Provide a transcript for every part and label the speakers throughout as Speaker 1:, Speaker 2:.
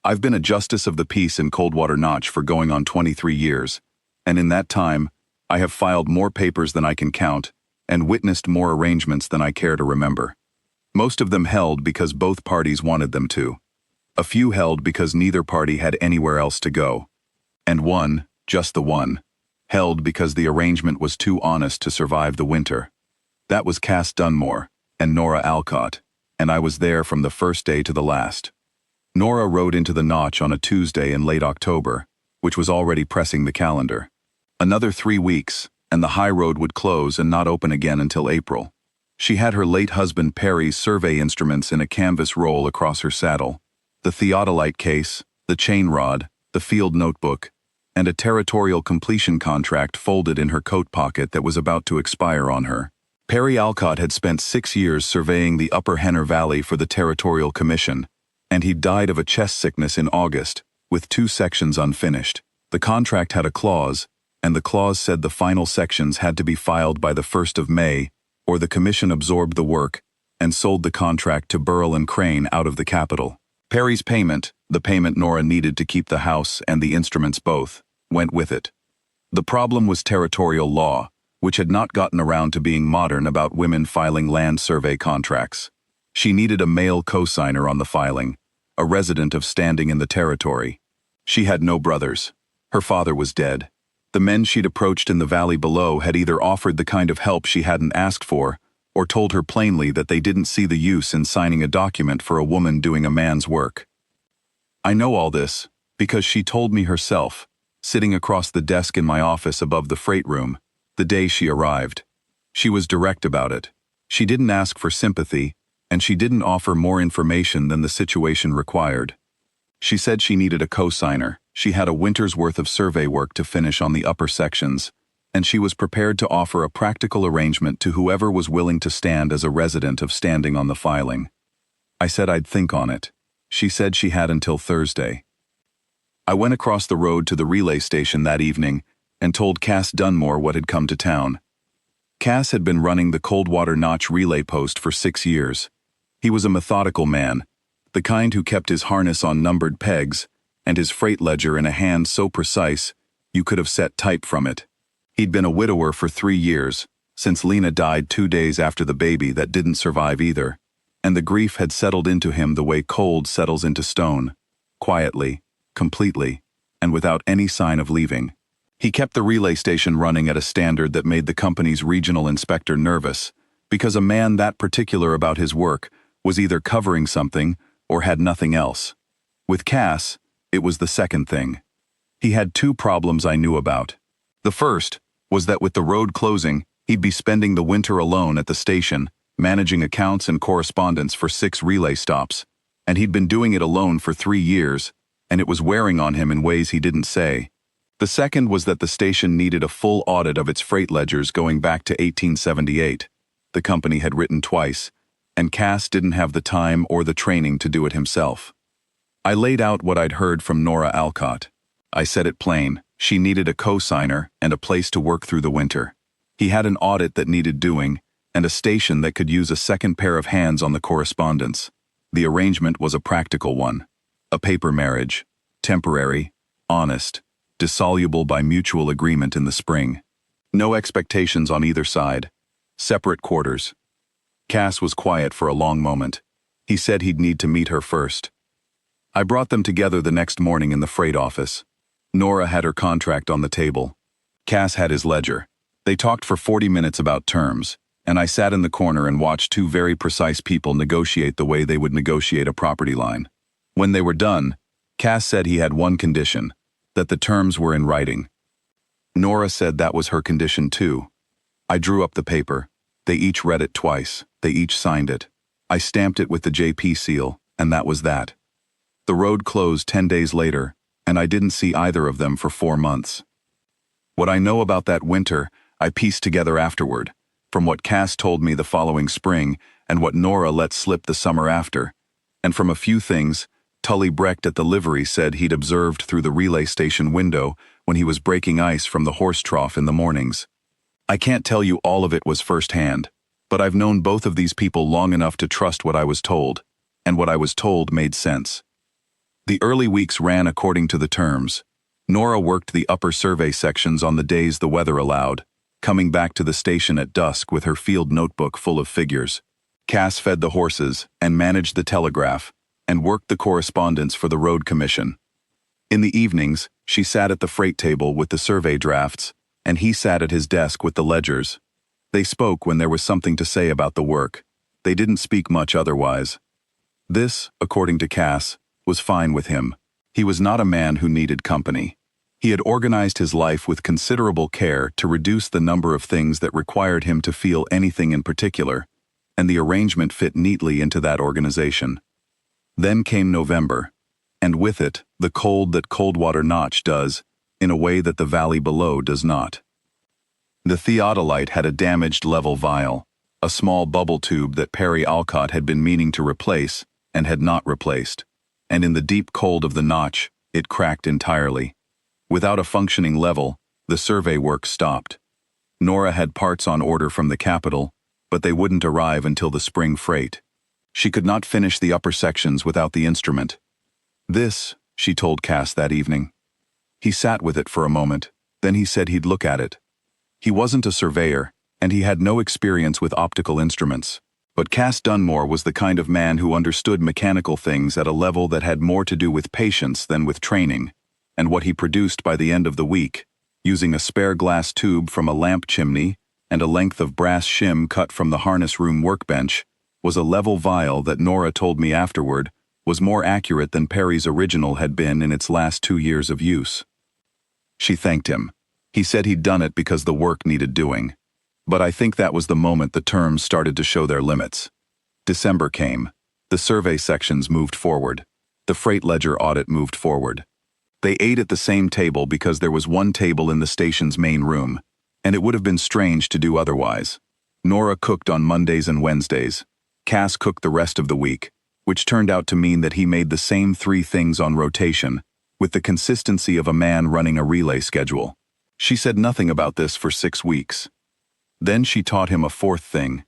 Speaker 1: I've been a justice of the peace in Coldwater Notch for going on 23 years, and in that time, I have filed more papers than I can count and witnessed more arrangements than I care to remember. Most of them held because both parties wanted them to. A few held because neither party had anywhere else to go. And one, just the one, held because the arrangement was too honest to survive the winter. That was Cass Dunmore and Nora Alcott, and I was there from the first day to the last. Nora rode into the Notch on a Tuesday in late October, which was already pressing the calendar. Another 3 weeks, and the high road would close and not open again until April. She had her late husband Perry's survey instruments in a canvas roll across her saddle, the theodolite case, the chain rod, the field notebook, and a territorial completion contract folded in her coat pocket that was about to expire on her. Perry Alcott had spent 6 years surveying the Upper Henner Valley for the Territorial Commission, and he died of a chest sickness in August, with 2 sections unfinished. The contract had a clause, and the clause said the final sections had to be filed by the 1st of May, or the commission absorbed the work and sold the contract to Burrell and Crane out of the capital. Perry's payment, the payment Nora needed to keep the house and the instruments both, went with it. The problem was territorial law, which had not gotten around to being modern about women filing land survey contracts. She needed a male co-signer on the filing, a resident of standing in the territory. She had no brothers. Her father was dead. The men she'd approached in the valley below had either offered the kind of help she hadn't asked for, or told her plainly that they didn't see the use in signing a document for a woman doing a man's work. I know all this because she told me herself, sitting across the desk in my office above the freight room, the day she arrived. She was direct about it. She didn't ask for sympathy, and she didn't offer more information than the situation required. She said she needed a co-signer. She had a winter's worth of survey work to finish on the upper sections, and she was prepared to offer a practical arrangement to whoever was willing to stand as a resident of standing on the filing. I said I'd think on it. She said she had until Thursday. I went across the road to the relay station that evening and told Cass Dunmore what had come to town. Cass had been running the Coldwater Notch relay post for 6 years. He was a methodical man, the kind who kept his harness on numbered pegs and his freight ledger in a hand so precise you could have set type from it. He'd been a widower for 3 years, since Lena died 2 days after the baby that didn't survive either, and the grief had settled into him the way cold settles into stone, quietly, completely, and without any sign of leaving. He kept the relay station running at a standard that made the company's regional inspector nervous, because a man that particular about his work was either covering something or had nothing else. With Cass, it was the second thing. He had 2 problems I knew about. The first was that with the road closing, he'd be spending the winter alone at the station, managing accounts and correspondence for 6 relay stops, and he'd been doing it alone for 3 years, and it was wearing on him in ways he didn't say. The second was that the station needed a full audit of its freight ledgers going back to 1878. The company had written twice, and Cass didn't have the time or the training to do it himself. I laid out what I'd heard from Nora Alcott. I said it plain. She needed a co-signer and a place to work through the winter. He had an audit that needed doing, and a station that could use a second pair of hands on the correspondence. The arrangement was a practical one. A paper marriage. Temporary, honest, dissoluble by mutual agreement in the spring. No expectations on either side. Separate quarters. Cass was quiet for a long moment. He said he'd need to meet her first. I brought them together the next morning in the freight office. Nora had her contract on the table. Cass had his ledger. They talked for 40 minutes about terms, and I sat in the corner and watched 2 very precise people negotiate the way they would negotiate a property line. When they were done, Cass said he had one condition, that the terms were in writing. Nora said that was her condition too. I drew up the paper. They each read it twice. They each signed it. I stamped it with the JP seal, and that was that. The road closed 10 days later, and I didn't see either of them for 4 months. What I know about that winter, I pieced together afterward, from what Cass told me the following spring and what Nora let slip the summer after, and from a few things Tully Brecht at the livery said he'd observed through the relay station window when he was breaking ice from the horse trough in the mornings. I can't tell you all of it was firsthand, but I've known both of these people long enough to trust what I was told, and what I was told made sense. The early weeks ran according to the terms. Nora worked the upper survey sections on the days the weather allowed, coming back to the station at dusk with her field notebook full of figures. Cass fed the horses and managed the telegraph and worked the correspondence for the road commission. In the evenings, she sat at the freight table with the survey drafts, and he sat at his desk with the ledgers. They spoke when there was something to say about the work. They didn't speak much otherwise. This, according to Cass, was fine with him. He was not a man who needed company. He had organized his life with considerable care to reduce the number of things that required him to feel anything in particular, and the arrangement fit neatly into that organization. Then came November, and with it, the cold that Coldwater Notch does, in a way that the valley below does not. The theodolite had a damaged level vial, a small bubble tube that Perry Alcott had been meaning to replace and had not replaced, and in the deep cold of the notch, it cracked entirely. Without a functioning level, the survey work stopped. Nora had parts on order from the capital, but they wouldn't arrive until the spring freight. She could not finish the upper sections without the instrument. This, she told Cass that evening. He sat with it for a moment, then he said he'd look at it. He wasn't a surveyor, and he had no experience with optical instruments. But Cass Dunmore was the kind of man who understood mechanical things at a level that had more to do with patience than with training, and what he produced by the end of the week, using a spare glass tube from a lamp chimney and a length of brass shim cut from the harness room workbench, was a level vial that Nora told me afterward was more accurate than Perry's original had been in its last 2 years of use. She thanked him. He said he'd done it because the work needed doing. But I think that was the moment the terms started to show their limits. December came. The survey sections moved forward. The freight ledger audit moved forward. They ate at the same table because there was one table in the station's main room, and it would have been strange to do otherwise. Nora cooked on Mondays and Wednesdays. Cass cooked the rest of the week, which turned out to mean that he made the same 3 things on rotation, with the consistency of a man running a relay schedule. She said nothing about this for 6 weeks. Then she taught him a 4th thing.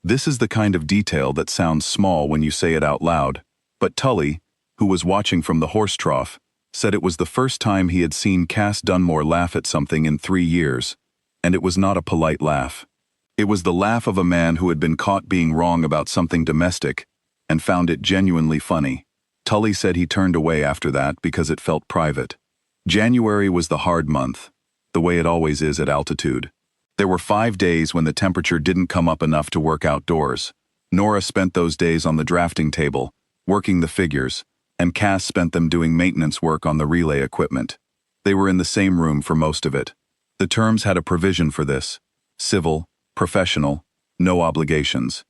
Speaker 1: This is the kind of detail that sounds small when you say it out loud, but Tully, who was watching from the horse trough, said it was the first time he had seen Cass Dunmore laugh at something in 3 years, and it was not a polite laugh. It was the laugh of a man who had been caught being wrong about something domestic and found it genuinely funny. Tully said he turned away after that because it felt private. January was the hard month, the way it always is at altitude. There were 5 days when the temperature didn't come up enough to work outdoors. Nora spent those days on the drafting table, working the figures, and Cass spent them doing maintenance work on the relay equipment. They were in the same room for most of it. The terms had a provision for this: civil, professional, no obligations.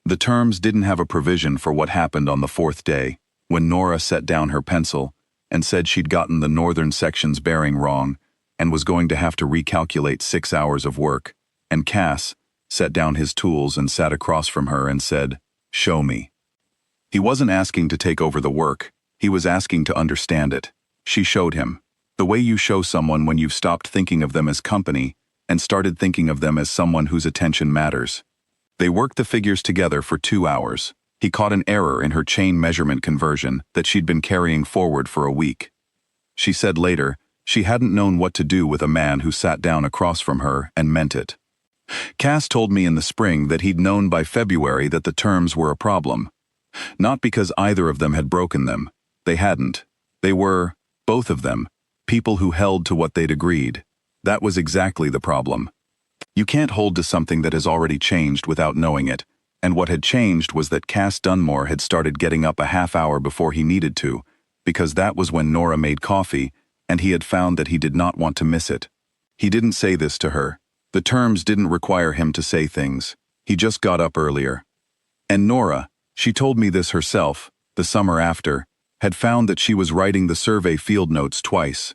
Speaker 1: The terms didn't have a provision for what happened on the 4th day, when Nora set down her pencil and said she'd gotten the northern section's bearing wrong and was going to have to recalculate 6 hours of work, and Cass set down his tools and sat across from her and said, "Show me." He wasn't asking to take over the work, he was asking to understand it. She showed him. The way you show someone when you've stopped thinking of them as company and started thinking of them as someone whose attention matters. They worked the figures together for 2 hours. He caught an error in her chain measurement conversion that she'd been carrying forward for a week. She said later, she hadn't known what to do with a man who sat down across from her and meant it. Cass told me in the spring that he'd known by February that the terms were a problem. Not because either of them had broken them. They hadn't. They were, both of them, people who held to what they'd agreed. That was exactly the problem. You can't hold to something that has already changed without knowing it, and what had changed was that Cass Dunmore had started getting up a half hour before he needed to, because that was when Nora made coffee, and he had found that he did not want to miss it. He didn't say this to her. The terms didn't require him to say things. He just got up earlier. And Nora, she told me this herself, the summer after, had found that she was writing the survey field notes twice.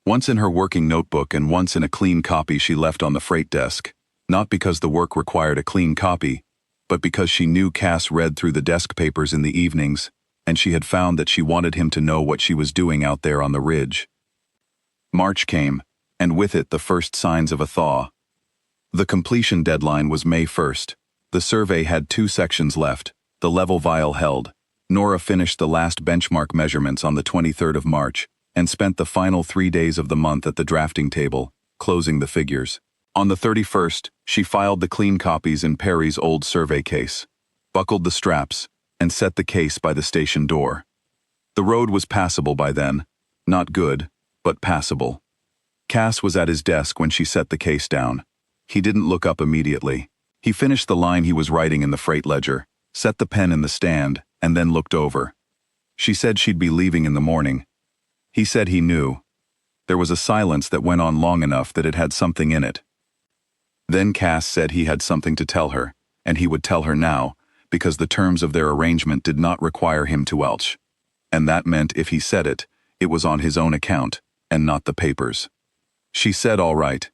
Speaker 1: Once in her working notebook and once in a clean copy she left on the freight desk, not because the work required a clean copy, but because she knew Cass read through the desk papers in the evenings, and she had found that she wanted him to know what she was doing out there on the ridge. March came, and with it the first signs of a thaw. The completion deadline was May 1st. The survey had 2 sections left, the level vial held, Nora finished the last benchmark measurements on the 23rd of March and spent the final 3 days of the month at the drafting table, closing the figures. On the 31st, she filed the clean copies in Perry's old survey case, buckled the straps, and set the case by the station door. The road was passable by then. Not good, but passable. Cass was at his desk when she set the case down. He didn't look up immediately. He finished the line he was writing in the freight ledger, set the pen in the stand, and then looked over. She said she'd be leaving in the morning. He said he knew. There was a silence that went on long enough that it had something in it. Then Cass said he had something to tell her, and he would tell her now, because the terms of their arrangement did not require him to welch. And that meant if he said it, it was on his own account, and not the papers. She said all right.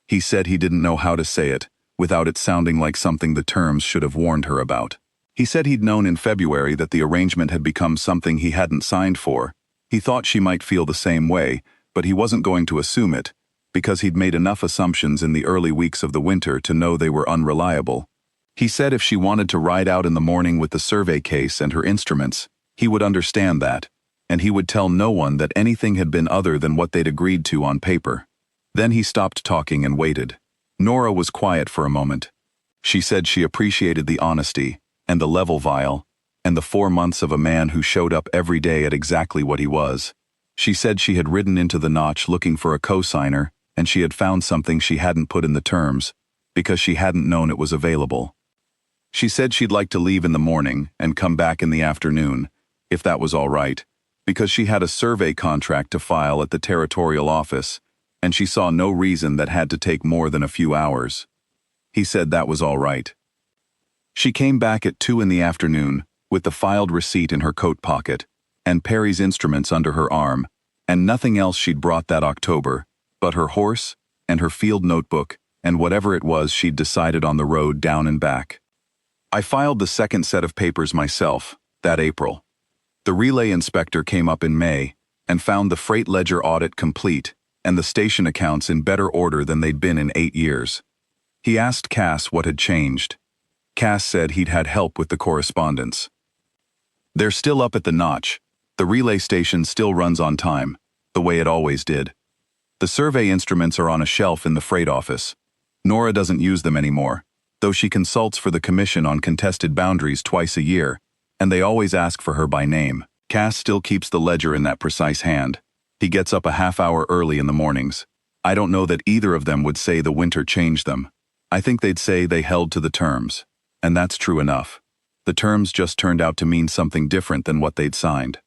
Speaker 1: He said he didn't know how to say it, without it sounding like something the terms should have warned her about. He said he'd known in February that the arrangement had become something he hadn't signed for. He thought she might feel the same way, but he wasn't going to assume it, because he'd made enough assumptions in the early weeks of the winter to know they were unreliable. He said if she wanted to ride out in the morning with the survey case and her instruments, he would understand that, and he would tell no one that anything had been other than what they'd agreed to on paper. Then he stopped talking and waited. Nora was quiet for a moment. She said she appreciated the honesty, and the level vial, and the 4 months of a man who showed up every day at exactly what he was. She said she had ridden into the notch looking for a co-signer, and she had found something she hadn't put in the terms, because she hadn't known it was available. She said she'd like to leave in the morning and come back in the afternoon, if that was all right, because she had a survey contract to file at the territorial office, and she saw no reason that had to take more than a few hours. He said that was all right. She came back at 2 in the afternoon, with the filed receipt in her coat pocket, and Perry's instruments under her arm, and nothing else she'd brought that October, but her horse, and her field notebook, and whatever it was she'd decided on the road down and back. I filed the second set of papers myself, that April. The relay inspector came up in May, and found the freight ledger audit complete, and the station accounts in better order than they'd been in 8 years. He asked Cass what had changed. Cass said he'd had help with the correspondence. They're still up at the notch. The relay station still runs on time, the way it always did. The survey instruments are on a shelf in the freight office. Nora doesn't use them anymore, though she consults for the commission on contested boundaries twice a year, and they always ask for her by name. Cass still keeps the ledger in that precise hand. He gets up a half hour early in the mornings. I don't know that either of them would say the winter changed them. I think they'd say they held to the terms. And that's true enough. The terms just turned out to mean something different than what they'd signed.